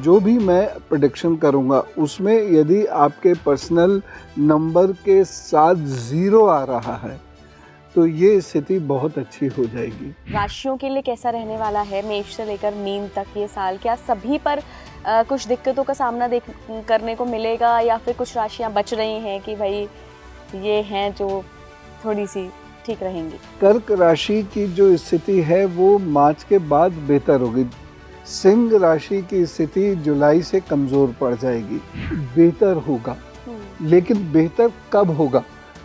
जो भी मैं प्रेडिक्शन करूँगा उसमें यदि आपके पर्सनल नंबर के साथ 0 आ रहा है तो ये स्थिति बहुत अच्छी हो जाएगी। राशियों के लिए कैसा रहने वाला है मेष से लेकर मीन तक ये साल? क्या सभी पर कुछ दिक्कतों का सामना करने को मिलेगा या फिर कुछ राशियां बच रही हैं कि भाई ये हैं जो थोड़ी सी ठीक रहेंगी? कर्क राशि की जो स्थिति है वो मार्च के बाद बेहतर होगी। सिंह राशि की स्थिति जुलाई से कमज़ोर पड़ जाएगी। बेहतर होगा, लेकिन बेहतर कब होगा?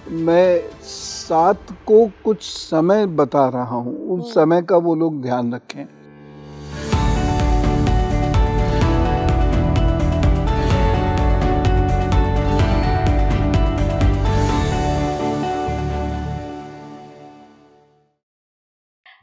मैं 7 को कुछ समय बता रहा हूँ, उस समय का वो लोग ध्यान रखें।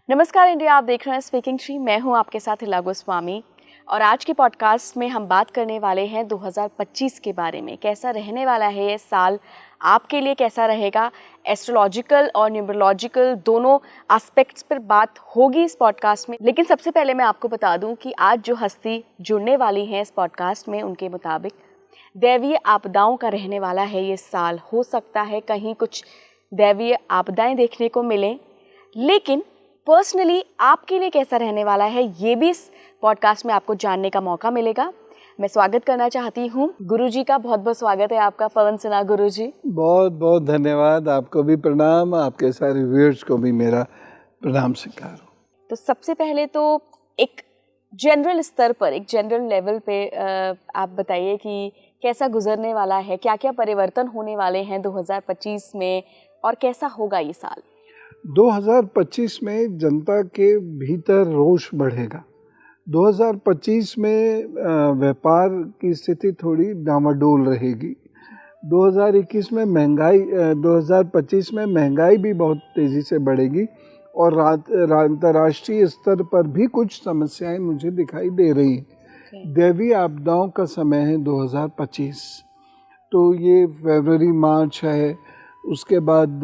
नमस्कार इंडिया, आप देख रहे हैं स्पीकिंग ट्री। मैं हूं आपके साथ हिला गोस्वामी और आज के पॉडकास्ट में हम बात करने वाले हैं 2025 के बारे में। कैसा रहने वाला है ये साल, आपके लिए कैसा रहेगा? एस्ट्रोलॉजिकल और न्यूमरोलॉजिकल दोनों एस्पेक्ट्स पर बात होगी इस पॉडकास्ट में। लेकिन सबसे पहले मैं आपको बता दूं कि आज जो हस्ती जुड़ने वाली है इस पॉडकास्ट में, उनके मुताबिक दैवीय आपदाओं का रहने वाला है ये साल। हो सकता है कहीं कुछ दैवीय आपदाएं देखने को मिलें, लेकिन पर्सनली आपके लिए कैसा रहने वाला है ये भी इस पॉडकास्ट में आपको जानने का मौका मिलेगा। मैं स्वागत करना चाहती हूँ गुरुजी का। बहुत बहुत स्वागत है आपका पवन सिन्हा गुरुजी। बहुत बहुत धन्यवाद, आपको भी प्रणाम, आपके सारे व्यूअर्स को भी मेरा प्रणाम स्वीकार हो। तो सबसे पहले तो एक जनरल स्तर पर, एक जनरल लेवल पे आप बताइए कि कैसा गुजरने वाला है, क्या क्या परिवर्तन होने वाले हैं 2025 में और कैसा होगा ये साल? 2025 में जनता के भीतर रोष बढ़ेगा। 2025 में व्यापार की स्थिति थोड़ी डामाडोल रहेगी। 2021 में 2025 में महंगाई भी बहुत तेज़ी से बढ़ेगी और अंतर्राष्ट्रीय स्तर पर भी कुछ समस्याएं मुझे दिखाई दे रही हैं। दैवीय आपदाओं का समय है 2025, तो ये फरवरी मार्च है, उसके बाद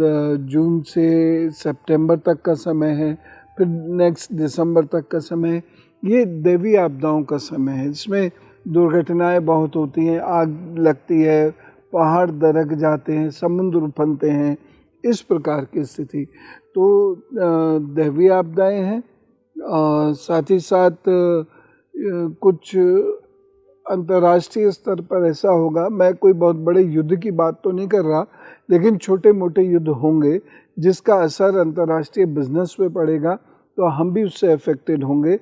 जून से सितंबर तक का समय है, फिर नेक्स्ट दिसंबर तक का समय है। ये दैवीय आपदाओं का समय है, इसमें दुर्घटनाएं बहुत होती हैं, आग लगती है, पहाड़ दरक जाते हैं, समुद्र उफनते हैं, इस प्रकार की स्थिति। तो दैवीय आपदाएं हैं। साथ ही साथ कुछ अंतर्राष्ट्रीय स्तर पर ऐसा होगा, मैं कोई बहुत बड़े युद्ध की बात तो नहीं कर रहा, लेकिन छोटे मोटे युद्ध होंगे जिसका असर अंतर्राष्ट्रीय बिजनेस पे पड़ेगा, तो हम भी उससे अफेक्टेड होंगे।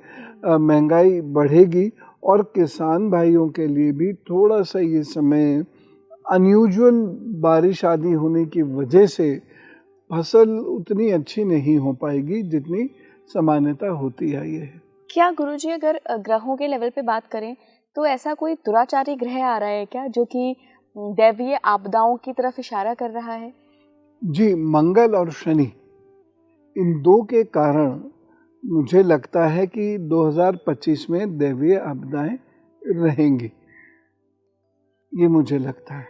महंगाई बढ़ेगी और किसान भाइयों के लिए भी थोड़ा सा ये समय अनयूजुअल बारिश आदि होने की वजह से फसल उतनी अच्छी नहीं हो पाएगी जितनी सामान्यतः होती आई है। क्या गुरुजी, अगर ग्रहों के लेवल पे बात करें तो ऐसा कोई दुराचारी ग्रह आ रहा है क्या जो कि दैवीय आपदाओं की तरफ इशारा कर रहा है? जी, मंगल और शनि, इन दो के कारण मुझे लगता है कि 2025 में दैवीय आपदाएं रहेंगी, ये मुझे लगता है।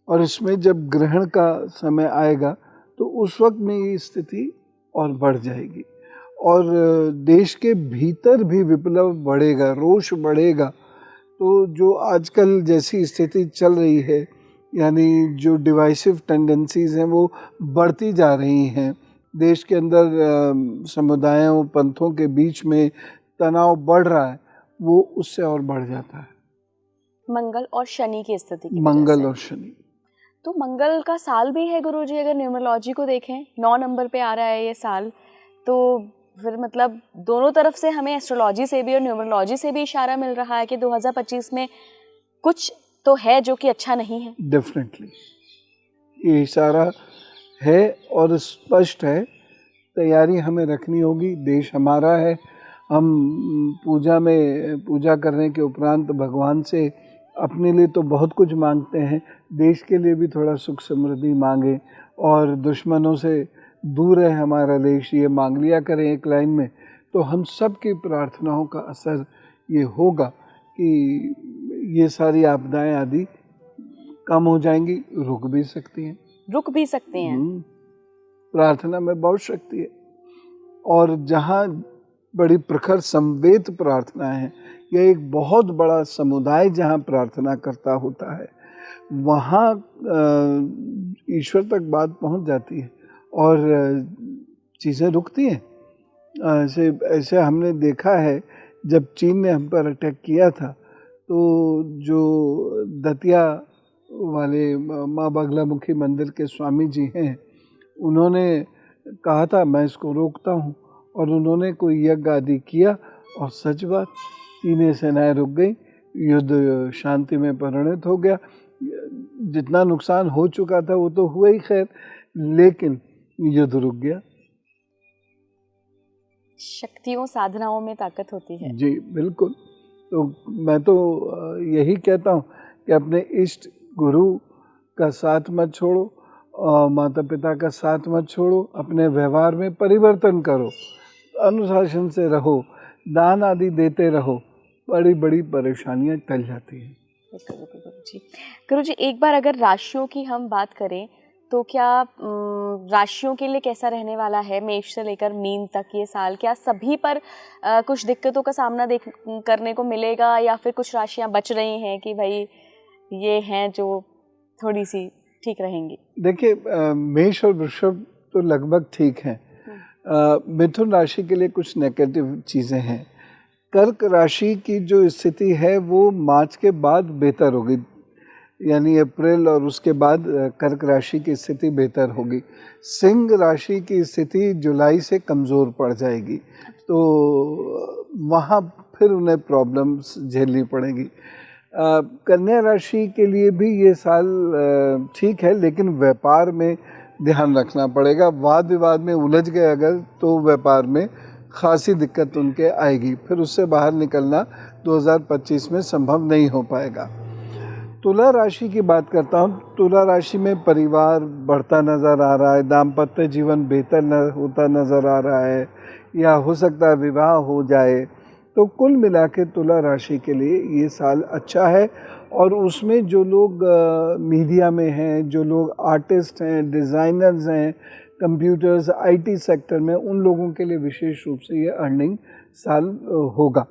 और इसमें जब ग्रहण का समय आएगा तो उस वक्त में ये स्थिति और बढ़ जाएगी और देश के भीतर भी विप्लव बढ़ेगा, रोष बढ़ेगा। तो जो आजकल जैसी स्थिति चल रही है, यानी जो डिवाइसिव टेंडेंसीज हैं वो बढ़ती जा रही हैं, देश के अंदर समुदायों पंथों के बीच में तनाव बढ़ रहा है, वो उससे और बढ़ जाता है। मंगल और शनि की स्थिति की मंगल और शनि, तो मंगल का साल भी है गुरुजी। अगर न्यूमरोलॉजी को देखें 9 नंबर पे आ रहा है ये साल, तो फिर मतलब दोनों तरफ से हमें एस्ट्रोलॉजी से भी और न्यूमरोलॉजी से भी इशारा मिल रहा है कि 2025 में कुछ तो है जो कि अच्छा नहीं है। डेफिनेटली ये इशारा है और स्पष्ट है। तैयारी हमें रखनी होगी, देश हमारा है। हम पूजा करने के उपरांत भगवान से अपने लिए तो बहुत कुछ मांगते हैं, देश के लिए भी थोड़ा सुख समृद्धि मांगे और दुश्मनों से दूर है हमारा देश, ये मांग लिया करें एक लाइन में, तो हम सब की प्रार्थनाओं का असर ये होगा कि ये सारी आपदाएं आदि कम हो जाएंगी, रुक भी सकती हैं। प्रार्थना में बहुत शक्ति है। और जहाँ बड़ी प्रखर संवेद प्रार्थना है। यह एक बहुत बड़ा समुदाय जहाँ प्रार्थना करता होता है, वहाँ ईश्वर तक बात पहुँच जाती है और चीज़ें रुकती हैं। ऐसे ऐसे हमने देखा है, जब चीन ने हम पर अटैक किया था तो जो दतिया वाले माँ बगलामुखी मंदिर के स्वामी जी हैं, उन्होंने कहा था मैं इसको रोकता हूँ, और उन्होंने कोई यज्ञ आदि किया और सच बात तीनों सेनाएं रुक गई, युद्ध शांति में परिणत हो गया। जितना नुकसान हो चुका था वो तो हुआ ही खैर, लेकिन युद्ध रुक गया। शक्तियों साधनाओं में ताकत होती है। जी बिल्कुल। तो मैं तो यही कहता हूँ कि अपने इष्ट गुरु का साथ मत छोड़ो, माता पिता का साथ मत छोड़ो, अपने व्यवहार में परिवर्तन करो, अनुशासन से रहो, दान आदि देते रहो, बड़ी बड़ी परेशानियाँ टल जाती हैं। गुरु जी, एक बार अगर राशियों की हम बात करें तो क्या राशियों के लिए कैसा रहने वाला है, मेष से लेकर मीन तक ये साल? क्या सभी पर कुछ दिक्कतों का सामना करने को मिलेगा, या फिर कुछ राशियां बच रही हैं कि भाई ये हैं जो थोड़ी सी ठीक रहेंगी? देखिए, मेष और वृषभ तो लगभग ठीक हैं। मिथुन राशि के लिए कुछ नेगेटिव चीज़ें हैं। कर्क राशि की जो स्थिति है वो मार्च के बाद बेहतर होगी, यानी अप्रैल और उसके बाद कर्क राशि की स्थिति बेहतर होगी। सिंह राशि की स्थिति जुलाई से कमज़ोर पड़ जाएगी, तो वहाँ फिर उन्हें प्रॉब्लम्स झेलनी पड़ेगी। कन्या राशि के लिए भी ये साल ठीक है, लेकिन व्यापार में ध्यान रखना पड़ेगा। वाद विवाद में उलझ गए अगर, तो व्यापार में खासी दिक्कत उनके आएगी, फिर उससे बाहर निकलना 2025 में संभव नहीं हो पाएगा। तुला राशि की बात करता हूँ। तुला राशि में परिवार बढ़ता नज़र आ रहा है, दाम्पत्य जीवन बेहतर होता नज़र आ रहा है, या हो सकता है विवाह हो जाए। तो कुल मिला के तुला राशि के लिए ये साल अच्छा है, और उसमें जो लोग मीडिया में हैं, जो लोग आर्टिस्ट हैं, डिज़ाइनर्स हैं, कंप्यूटर्स, आईटी सेक्टर में, उन लोगों के लिए विशेष रूप से ये अर्निंग साल होगा।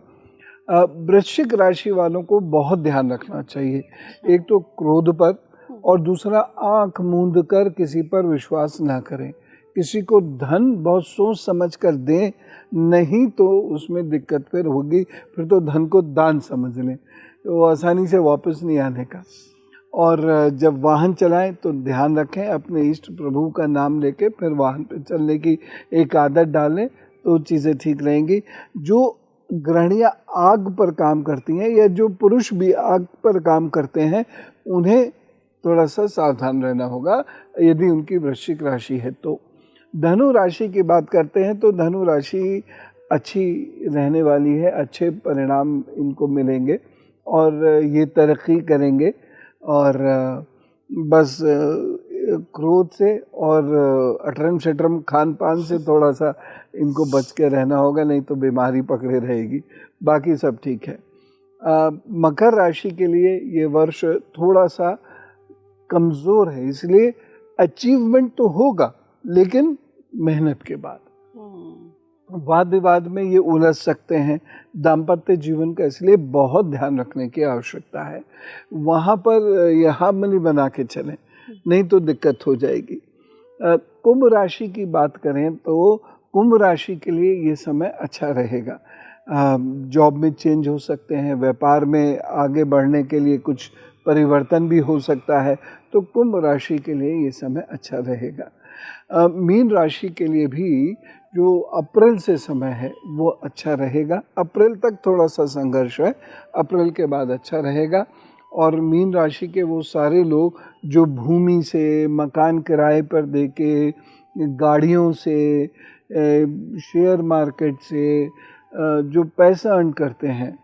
वृश्चिक राशि वालों को बहुत ध्यान रखना चाहिए, एक तो क्रोध पर, और दूसरा आंख मूंद कर किसी पर विश्वास ना करें। किसी को धन बहुत सोच समझ कर दें, नहीं तो उसमें दिक्कत फिर होगी। फिर तो धन को दान समझ लें, तो आसानी से वापस नहीं आने का। और जब वाहन चलाएं तो ध्यान रखें, अपने इष्ट प्रभु का नाम लेके फिर वाहन पे चलने की एक आदत डालें, तो चीज़ें ठीक रहेंगी। जो गृहिणियाँ आग पर काम करती हैं, या जो पुरुष भी आग पर काम करते हैं, उन्हें थोड़ा सा सावधान रहना होगा यदि उनकी वृश्चिक राशि है तो। धनु राशि की बात करते हैं तो धनु राशि अच्छी रहने वाली है, अच्छे परिणाम इनको मिलेंगे और ये तरक्की करेंगे। और बस क्रोध से और अटरम शटरम खान पान से थोड़ा सा इनको बच के रहना होगा, नहीं तो बीमारी पकड़े रहेगी। बाकी सब ठीक है। मकर राशि के लिए ये वर्ष थोड़ा सा कमज़ोर है, इसलिए अचीवमेंट तो होगा लेकिन मेहनत के बाद। वाद विवाद में ये उलझ सकते हैं। दाम्पत्य जीवन का इसलिए बहुत ध्यान रखने की आवश्यकता है, वहाँ पर यहाँ मनी बना के चलें, नहीं तो दिक्कत हो जाएगी। कुंभ राशि की बात करें तो कुंभ राशि के लिए ये समय अच्छा रहेगा। जॉब में चेंज हो सकते हैं, व्यापार में आगे बढ़ने के लिए कुछ परिवर्तन भी हो सकता है, तो कुंभ राशि के लिए ये समय अच्छा रहेगा। मीन राशि के लिए भी जो अप्रैल से समय है वो अच्छा रहेगा। अप्रैल तक थोड़ा सा संघर्ष है, अप्रैल के बाद अच्छा रहेगा। और मीन राशि के वो सारे लोग जो भूमि से, मकान किराए पर देके, गाड़ियों से, शेयर मार्केट से जो पैसा अर्न करते हैं,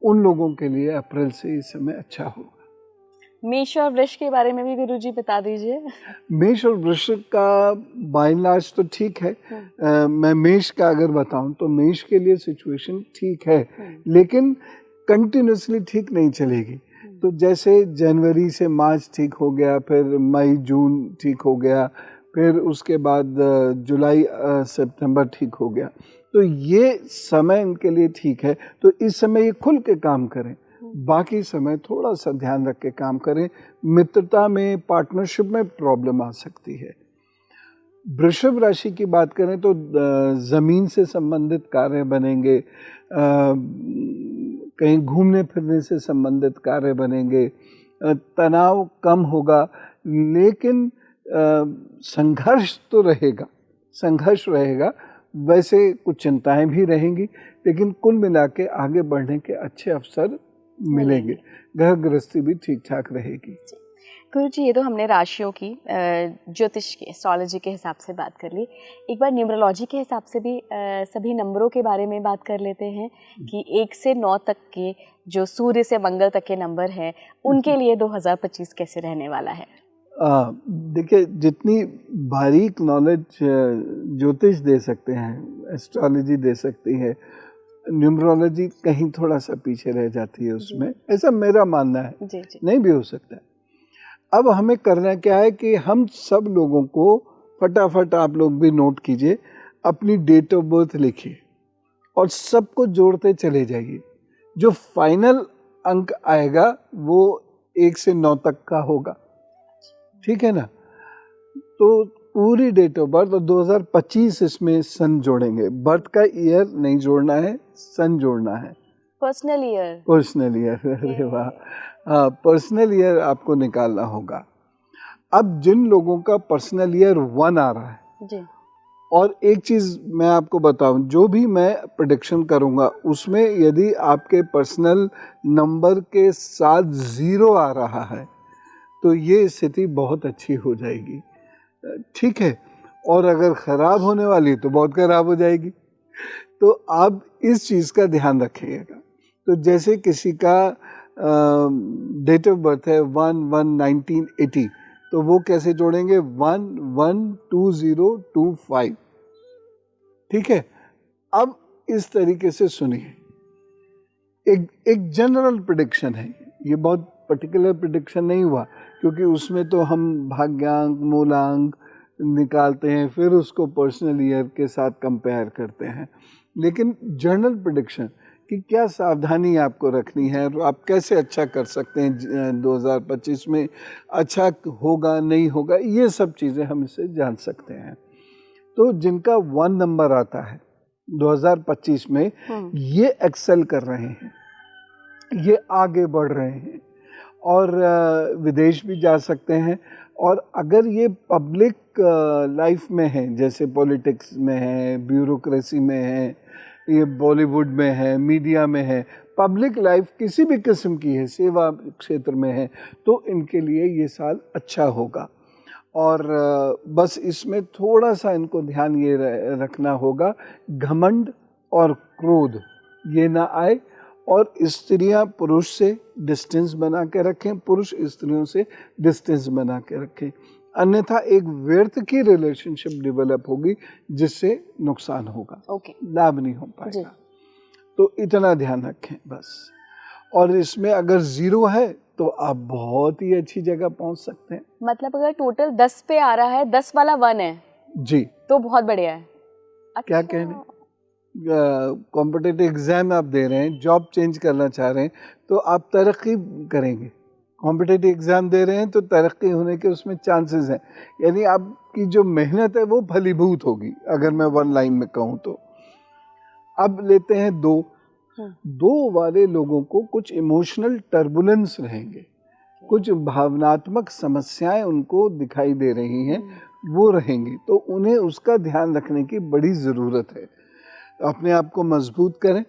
उन लोगों के लिए अप्रैल से इस समय अच्छा होगा। मेष और वृष के बारे में भी गुरुजी बता दीजिए। मेष और वृष का बाय एंड लार्ज तो ठीक है। मैं मेष का अगर बताऊं तो मेष के लिए सिचुएशन ठीक है, लेकिन कंटिन्यूसली ठीक नहीं चलेगी। तो जैसे जनवरी से मार्च ठीक हो गया, फिर मई जून ठीक हो गया, फिर उसके बाद जुलाई सितंबर ठीक हो गया, तो ये समय इनके लिए ठीक है। तो इस समय ये खुल के काम करें, बाकी समय थोड़ा सा ध्यान रख के काम करें। मित्रता में, पार्टनरशिप में प्रॉब्लम आ सकती है। वृषभ राशि की बात करें तो ज़मीन से संबंधित कार्य बनेंगे, कहीं घूमने फिरने से संबंधित कार्य बनेंगे, तनाव कम होगा, लेकिन संघर्ष तो रहेगा, संघर्ष रहेगा। वैसे कुछ चिंताएं भी रहेंगी, लेकिन कुल मिला के आगे बढ़ने के अच्छे अवसर मिलेंगे। घर गृहस्थी भी ठीक ठाक रहेगी। गुरु जी, ये तो हमने राशियों की ज्योतिष के, एस्ट्रोलॉजी के हिसाब से बात कर ली। एक बार न्यूमरोलॉजी के हिसाब से भी सभी नंबरों के बारे में बात कर लेते हैं कि 1 से 9 तक के जो सूर्य से मंगल तक के नंबर हैं, उनके लिए 2025 कैसे रहने वाला है? देखिए, जितनी बारीक नॉलेज ज्योतिष दे सकते हैं, एस्ट्रोलॉजी दे सकती है, न्यूमरोलॉजी कहीं थोड़ा सा पीछे रह जाती है उसमें, ऐसा मेरा मानना है। जी जी। नहीं भी हो सकता है। अब हमें करना क्या है कि हम सब लोगों को फटाफट, आप लोग भी नोट कीजिए, अपनी डेट ऑफ बर्थ लिखिए और सबको जोड़ते चले जाइए। जो फाइनल अंक आएगा वो 1 से 9 तक का होगा, ठीक है ना? तो पूरी डेट ऑफ बर्थ और 2025 इसमें सन जोड़ेंगे। बर्थ का ईयर नहीं जोड़ना है, सन जोड़ना है। Personal year. पर्सनल ईयर, अरे वाह! हाँ, पर्सनल ईयर आपको निकालना होगा। अब जिन लोगों का पर्सनल ईयर 1 आ रहा है जी, और एक चीज़ मैं आपको बताऊं, जो भी मैं प्रेडिक्शन करूंगा उसमें यदि आपके पर्सनल नंबर के साथ 0 आ रहा है तो ये स्थिति बहुत अच्छी हो जाएगी, ठीक है? और अगर ख़राब होने वाली तो बहुत ख़राब हो जाएगी। तो आप इस चीज़ का ध्यान रखिएगा। तो जैसे किसी का डेट ऑफ बर्थ है 1/1/1980, तो वो कैसे जोड़ेंगे? 112025, ठीक है? अब इस तरीके से सुनिए, एक जनरल प्रेडिक्शन है, ये बहुत पर्टिकुलर प्रेडिक्शन नहीं हुआ, क्योंकि उसमें तो हम भाग्यांक, मूलांक निकालते हैं, फिर उसको पर्सनल ईयर के साथ कंपेयर करते हैं। लेकिन जनरल प्रेडिक्शन कि क्या सावधानी आपको रखनी है और आप कैसे अच्छा कर सकते हैं 2025 में, अच्छा होगा नहीं होगा, ये सब चीज़ें हम इससे जान सकते हैं। तो जिनका 1 नंबर आता है 2025 में, ये एक्सेल कर रहे हैं, ये आगे बढ़ रहे हैं और विदेश भी जा सकते हैं। और अगर ये पब्लिक लाइफ में है, जैसे पॉलिटिक्स में है, ब्यूरोक्रेसी में है, ये बॉलीवुड में है, मीडिया में है, पब्लिक लाइफ किसी भी किस्म की है, सेवा क्षेत्र में है, तो इनके लिए ये साल अच्छा होगा। और बस इसमें थोड़ा सा इनको ध्यान ये रखना होगा, घमंड और क्रोध ये ना आए, और स्त्रियां पुरुष से डिस्टेंस बना के रखें, पुरुष स्त्रियों से डिस्टेंस बना के रखें, अन्यथा एक व्यर्थ की रिलेशनशिप डेवलप होगी जिससे नुकसान होगा, लाभ नहीं हो पाएगा। तो इतना ध्यान रखें बस। और इसमें अगर 0 है तो आप बहुत ही अच्छी जगह पहुंच सकते हैं। मतलब अगर टोटल 10 पे आ रहा है, 10 वाला 1 है जी, तो बहुत बढ़िया है। क्या कहने, कॉम्पिटिटिव एग्जाम आप दे रहे हैं, जॉब चेंज करना चाह रहे हैं, तो आप तरक्की करेंगे। कॉम्पिटिटिव एग्जाम दे रहे हैं तो तरक्की होने के उसमें चांसेस हैं, यानी आपकी जो मेहनत है वो फलीभूत होगी, अगर मैं 1 लाइन में कहूँ तो। अब लेते हैं 2 वाले लोगों को कुछ इमोशनल टर्बुलेंस रहेंगे, कुछ भावनात्मक समस्याएं उनको दिखाई दे रही हैं, वो रहेंगी, तो उन्हें उसका ध्यान रखने की बड़ी ज़रूरत है। अपने आप को मजबूत करें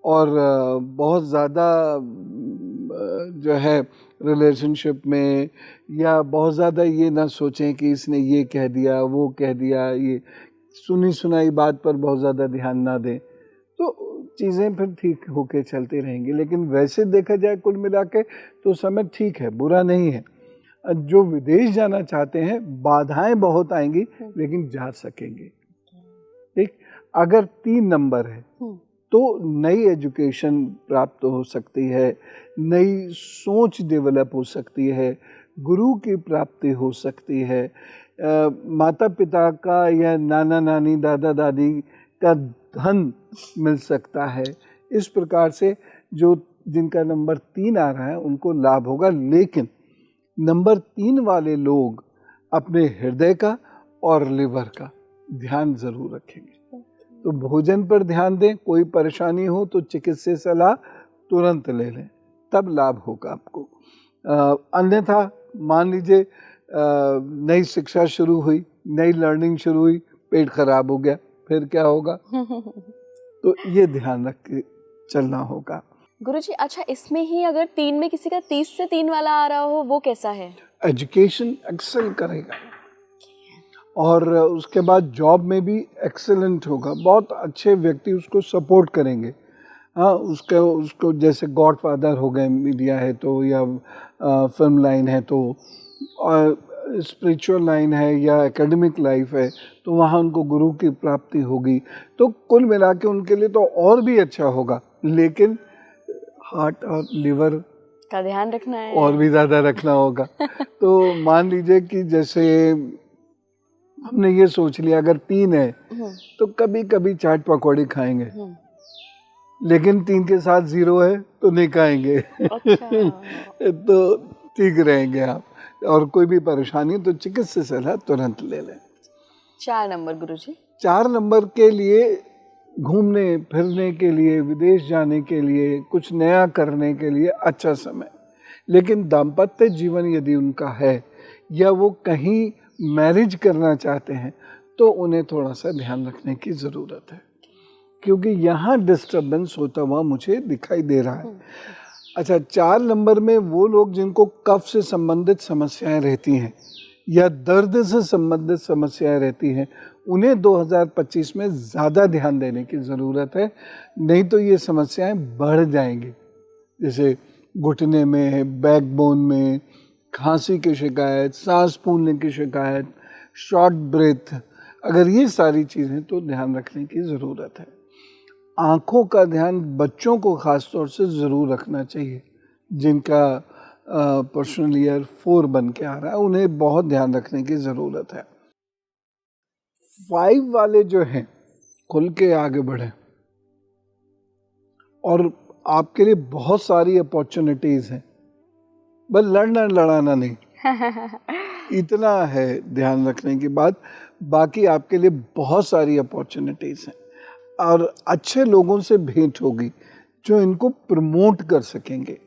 और बहुत ज़्यादा जो है रिलेशनशिप में या बहुत ज़्यादा ये ना सोचें कि इसने ये कह दिया, वो कह दिया, ये सुनी सुनाई बात पर बहुत ज़्यादा ध्यान ना दें, तो चीज़ें फिर ठीक होके चलती रहेंगी। लेकिन वैसे देखा जाए कुल मिला के तो समय ठीक है, बुरा नहीं है। जो विदेश जाना चाहते हैं, बाधाएं बहुत आएंगी लेकिन जा सकेंगे, ठीक। अगर 3 नंबर है तो नई एजुकेशन प्राप्त हो सकती है, नई सोच डेवलप हो सकती है, गुरु की प्राप्ति हो सकती है, माता पिता का या नाना नानी दादा दादी का धन मिल सकता है। इस प्रकार से जो जिनका नंबर 3 आ रहा है उनको लाभ होगा, लेकिन नंबर 3 वाले लोग अपने हृदय का और लिवर का ध्यान जरूर रखेंगे। तो भोजन पर ध्यान दें, कोई परेशानी हो तो चिकित्सीय सलाह तुरंत ले लें, तब लाभ होगा आपको। अन्यथा मान लीजिए नई शिक्षा शुरू हुई, नई लर्निंग शुरू हुई, पेट खराब हो गया, फिर क्या होगा? तो ये ध्यान रख के चलना होगा। गुरुजी, अच्छा इसमें ही अगर 3 में किसी का 30 से 3 वाला आ रहा हो, वो कैसा है? एजुकेशन एक्सेल करेगा और उसके बाद जॉब में भी एक्सेलेंट होगा, बहुत अच्छे व्यक्ति उसको सपोर्ट करेंगे। हाँ, उसको जैसे गॉडफादर हो गए, मीडिया है तो, या फिल्म लाइन है तो, स्पिरिचुअल लाइन है या एकेडमिक लाइफ है तो वहाँ उनको गुरु की प्राप्ति होगी। तो कुल मिला के उनके लिए तो और भी अच्छा होगा, लेकिन हार्ट और लिवर का ध्यान रखना है और भी ज़्यादा रखना होगा। तो मान लीजिए कि जैसे हमने ये सोच लिया अगर 3 है तो कभी कभी चाट पकौड़ी खाएंगे, लेकिन 3 के साथ 0 है तो नहीं खाएंगे। अच्छा। तो ठीक रहेंगे आप, और कोई भी परेशानी हो तो चिकित्सीय सलाह तुरंत ले लें। 4 नंबर गुरुजी। 4 नंबर के लिए घूमने फिरने के लिए, विदेश जाने के लिए, कुछ नया करने के लिए अच्छा समय। लेकिन दाम्पत्य जीवन यदि उनका है या वो कहीं मैरिज करना चाहते हैं तो उन्हें थोड़ा सा ध्यान रखने की ज़रूरत है, क्योंकि यहाँ डिस्टर्बेंस होता हुआ मुझे दिखाई दे रहा है। अच्छा, 4 नंबर में वो लोग जिनको कफ से संबंधित समस्याएं रहती हैं या दर्द से संबंधित समस्याएं रहती हैं, उन्हें 2025 में ज़्यादा ध्यान देने की ज़रूरत है, नहीं तो ये समस्याएं बढ़ जाएंगी। जैसे घुटने में, बैकबोन में, खांसी की शिकायत, सांस फूलने की शिकायत, शॉर्ट ब्रेथ, अगर ये सारी चीज़ें तो ध्यान रखने की ज़रूरत है। आँखों का ध्यान बच्चों को ख़ास तौर से ज़रूर रखना चाहिए, जिनका पर्सनल ईयर 4 बन के आ रहा है, उन्हें बहुत ध्यान रखने की ज़रूरत है। 5 वाले जो हैं खुल के आगे बढ़ें, और आपके लिए बहुत सारी अपॉर्चुनिटीज़ हैं, बस लड़ना लड़ाना नहीं। इतना है ध्यान रखने की बात, बाकी आपके लिए बहुत सारी अपॉर्चुनिटीज़ हैं और अच्छे लोगों से भेंट होगी जो इनको प्रमोट कर सकेंगे।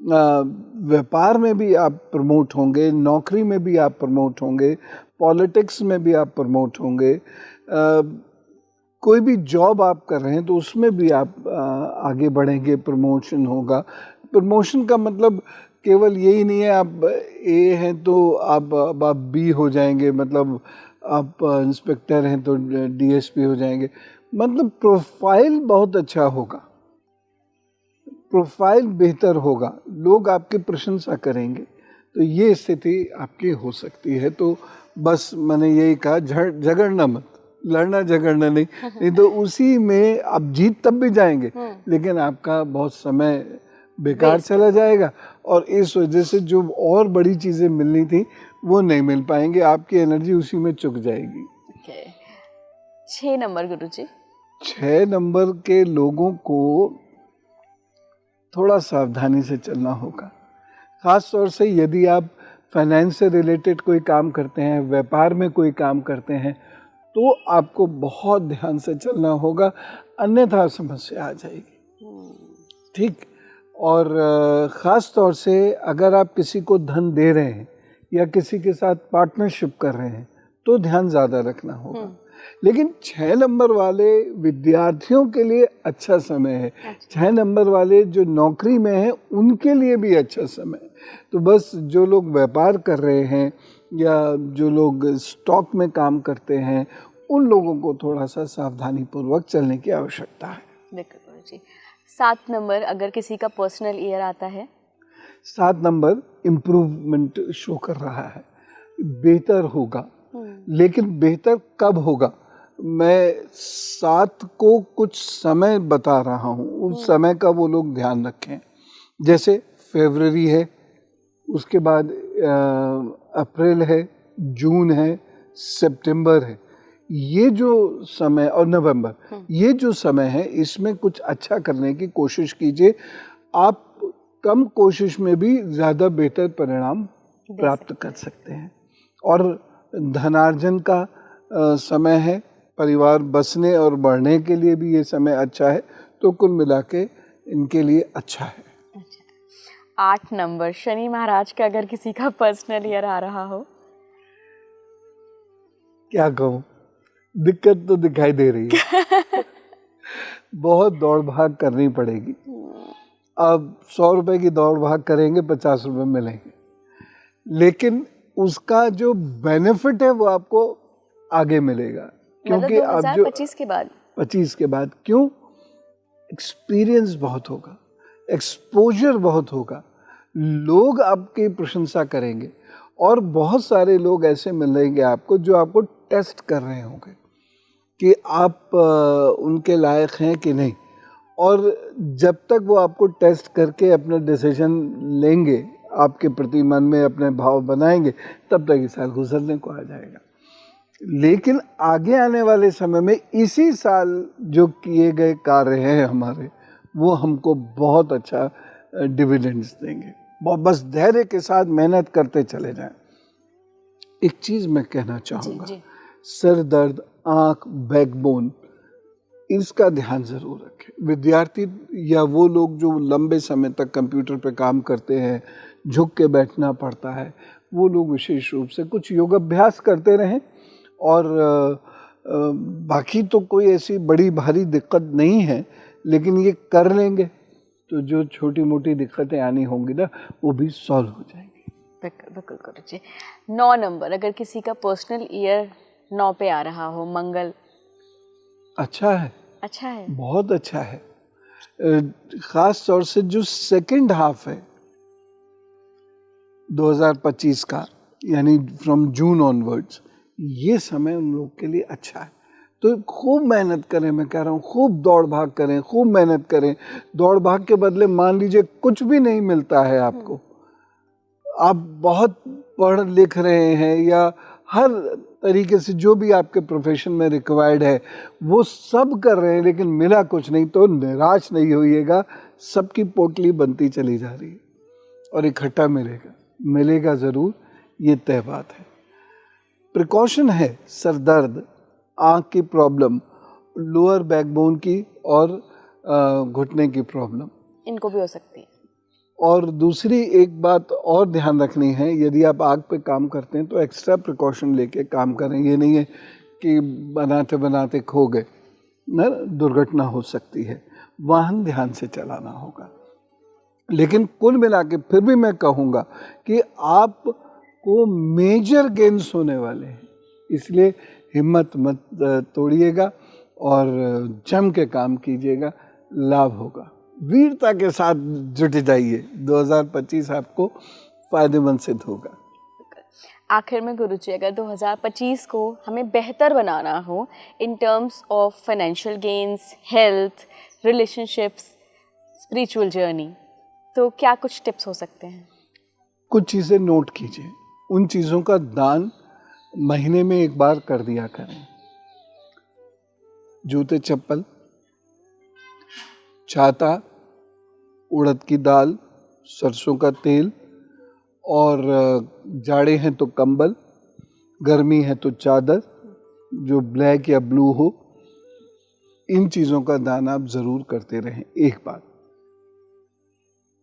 व्यापार में भी आप प्रमोट होंगे, नौकरी में भी आप प्रमोट होंगे, पॉलिटिक्स में भी आप प्रमोट होंगे, कोई भी जॉब आप कर रहे हैं तो उसमें भी आप आगे बढ़ेंगे, प्रमोशन होगा। प्रमोशन का मतलब केवल यही नहीं है आप ए हैं तो आप बी हो जाएंगे, मतलब आप इंस्पेक्टर हैं तो डीएसपी हो जाएंगे, मतलब प्रोफाइल बहुत अच्छा होगा, प्रोफाइल बेहतर होगा, लोग आपकी प्रशंसा करेंगे, तो ये स्थिति आपकी हो सकती है। तो बस मैंने यही कहा, झगड़ना मत, लड़ना झगड़ना नहीं तो उसी में आप जीत तब भी जाएंगे लेकिन आपका बहुत समय बेकार चला जाएगा, और इस वजह से जो और बड़ी चीज़ें मिलनी थी वो नहीं मिल पाएंगे, आपकी एनर्जी उसी में चुक जाएगी। 6 नंबर गुरुजी। 6 नंबर के लोगों को थोड़ा सावधानी से चलना होगा, ख़ास तौर से यदि आप फाइनेंस से रिलेटेड कोई काम करते हैं, व्यापार में कोई काम करते हैं, तो आपको बहुत ध्यान से चलना होगा, अन्यथा समस्या आ जाएगी। ठीक। और ख़ास तौर से अगर आप किसी को धन दे रहे हैं या किसी के साथ पार्टनरशिप कर रहे हैं तो ध्यान ज़्यादा रखना होगा। लेकिन 6 नंबर वाले विद्यार्थियों के लिए अच्छा समय है, 6 नंबर वाले जो नौकरी में हैं उनके लिए भी अच्छा समय। तो बस जो लोग व्यापार कर रहे हैं या जो लोग स्टॉक में काम करते हैं, उन लोगों को थोड़ा सा सावधानी पूर्वक चलने की आवश्यकता है। बिल्कुल जी। 7 नंबर अगर किसी का पर्सनल ईयर आता है, 7 नंबर इम्प्रूवमेंट शो कर रहा है, बेहतर होगा, लेकिन बेहतर कब होगा मैं 7 को कुछ समय बता रहा हूँ, उस समय का वो लोग ध्यान रखें। जैसे फरवरी है, उसके बाद अप्रैल है, जून है, सितंबर है, ये जो समय, और नवंबर, ये जो समय है इसमें कुछ अच्छा करने की कोशिश कीजिए। आप कम कोशिश में भी ज़्यादा बेहतर परिणाम प्राप्त कर सकते हैं। और धनार्जन का समय है, परिवार बसने और बढ़ने के लिए भी ये समय अच्छा है। तो कुल मिला के इनके लिए अच्छा है। 8 नंबर, शनि महाराज का अगर किसी का पर्सनल ईयर आ रहा हो, क्या कहूँ, दिक्कत तो दिखाई दे रही है। बहुत दौड़ भाग करनी पड़ेगी। अब 100 रुपए की दौड़ भाग करेंगे, 50 रुपए मिलेंगे, लेकिन उसका जो बेनिफिट है वो आपको आगे मिलेगा। क्योंकि मतलब 2025 के बाद, 25 के बाद क्यों, एक्सपीरियंस बहुत होगा, एक्सपोजर बहुत होगा, लोग आपकी प्रशंसा करेंगे और बहुत सारे लोग ऐसे मिलेंगे आपको जो आपको टेस्ट कर रहे होंगे कि आप उनके लायक हैं कि नहीं। और जब तक वो आपको टेस्ट करके अपना डिसीजन लेंगे, आपके प्रति मन में अपने भाव बनाएंगे, तब तक ये साल गुजरने को आ जाएगा। लेकिन आगे आने वाले समय में इसी साल जो किए गए कार्य हैं हमारे, वो हमको बहुत अच्छा डिविडेंड्स देंगे। बस धैर्य के साथ मेहनत करते चले जाएं। एक चीज़ मैं कहना चाहूँगा, सर दर्द, आँख, बैकबोन, इसका ध्यान ज़रूर रखें। विद्यार्थी या वो लोग जो लंबे समय तक कंप्यूटर पे काम करते हैं, झुक के बैठना पड़ता है, वो लोग विशेष रूप से कुछ योगाभ्यास करते रहें। और बाकी तो कोई ऐसी बड़ी भारी दिक्कत नहीं है, लेकिन ये कर लेंगे तो जो छोटी मोटी दिक्कतें आनी होंगी ना, वो भी सॉल्व हो जाएंगी। बिल्कुल करो जी। 9 नंबर, अगर किसी का पर्सनल ईयर 9 पे आ रहा हो, मंगल अच्छा है, अच्छा है, बहुत अच्छा है। खास तौर से जो सेकंड हाफ है 2025 का, यानी फ्रॉम जून ऑनवर्ड्स, ये समय उन लोग के लिए अच्छा है। तो खूब मेहनत करें, मैं कह रहा हूँ, खूब दौड़ भाग करें, खूब मेहनत करें। दौड़ भाग के बदले मान लीजिए कुछ भी नहीं मिलता है आपको, आप बहुत पढ़ लिख रहे हैं या हर तरीके से जो भी आपके प्रोफेशन में रिक्वायर्ड है वो सब कर रहे हैं, लेकिन मिला कुछ नहीं, तो निराश नहीं होइएगा। सबकी पोटली बनती चली जा रही है और इकट्ठा मिलेगा ज़रूर, ये तय बात है। प्रिकॉशन है सर दर्द, आँख की प्रॉब्लम, लोअर बैकबोन की और घुटने की प्रॉब्लम, इनको भी हो सकती है। और दूसरी एक बात और ध्यान रखनी है, यदि आप आग पे काम करते हैं तो एक्स्ट्रा प्रिकॉशन लेके काम करें। ये नहीं है कि बनाते बनाते खो गए ना, दुर्घटना हो सकती है। वाहन ध्यान से चलाना होगा। लेकिन कुल मिला के फिर भी मैं कहूँगा कि आपको मेजर गेन्स होने वाले हैं, इसलिए हिम्मत मत तोड़िएगा और जम के काम कीजिएगा, लाभ होगा। वीरता के साथ जुट जाइए, 2025 आपको फायदेमंद सिद्ध होगा। आखिर में गुरुजी, अगर 2025 को हमें बेहतर बनाना हो in terms of financial gains, health, relationships, spiritual journey, तो क्या कुछ टिप्स हो सकते हैं? कुछ चीज़ें नोट कीजिए, उन चीज़ों का दान महीने में एक बार कर दिया करें। जूते चप्पल, छाता, उड़द की दाल, सरसों का तेल, और जाड़े हैं तो कंबल, गर्मी है तो चादर जो ब्लैक या ब्लू हो, इन चीज़ों का दान आप ज़रूर करते रहें एक बार।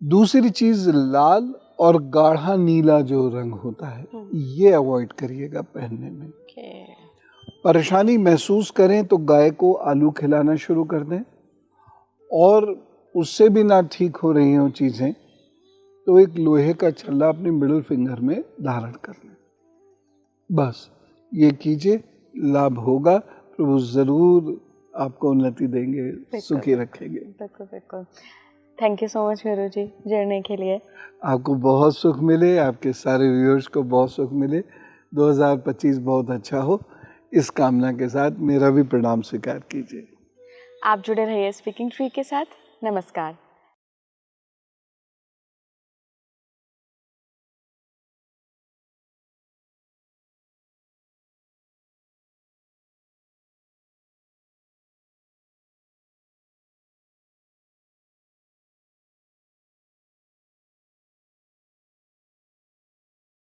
दूसरी चीज़, लाल और गाढ़ा नीला जो रंग होता है, ये अवॉइड करिएगा पहनने में। परेशानी महसूस करें तो गाय को आलू खिलाना शुरू कर दें, और उससे भी ना ठीक हो रही हों चीज़ें तो एक लोहे का छल्ला अपनी मिडिल फिंगर में धारण कर लें। बस ये कीजिए, लाभ होगा। प्रभु ज़रूर आपको उन्नति देंगे, सुखी रखेंगे। बिल्कुल। थैंक यू सो मच गुरु जी जुड़ने के लिए। आपको बहुत सुख मिले, आपके सारे व्यूअर्स को बहुत सुख मिले। 2025 बहुत अच्छा हो, इस कामना के साथ मेरा भी प्रणाम स्वीकार कीजिए। आप जुड़े रहिए स्पीकिंग ट्री के साथ। नमस्कार।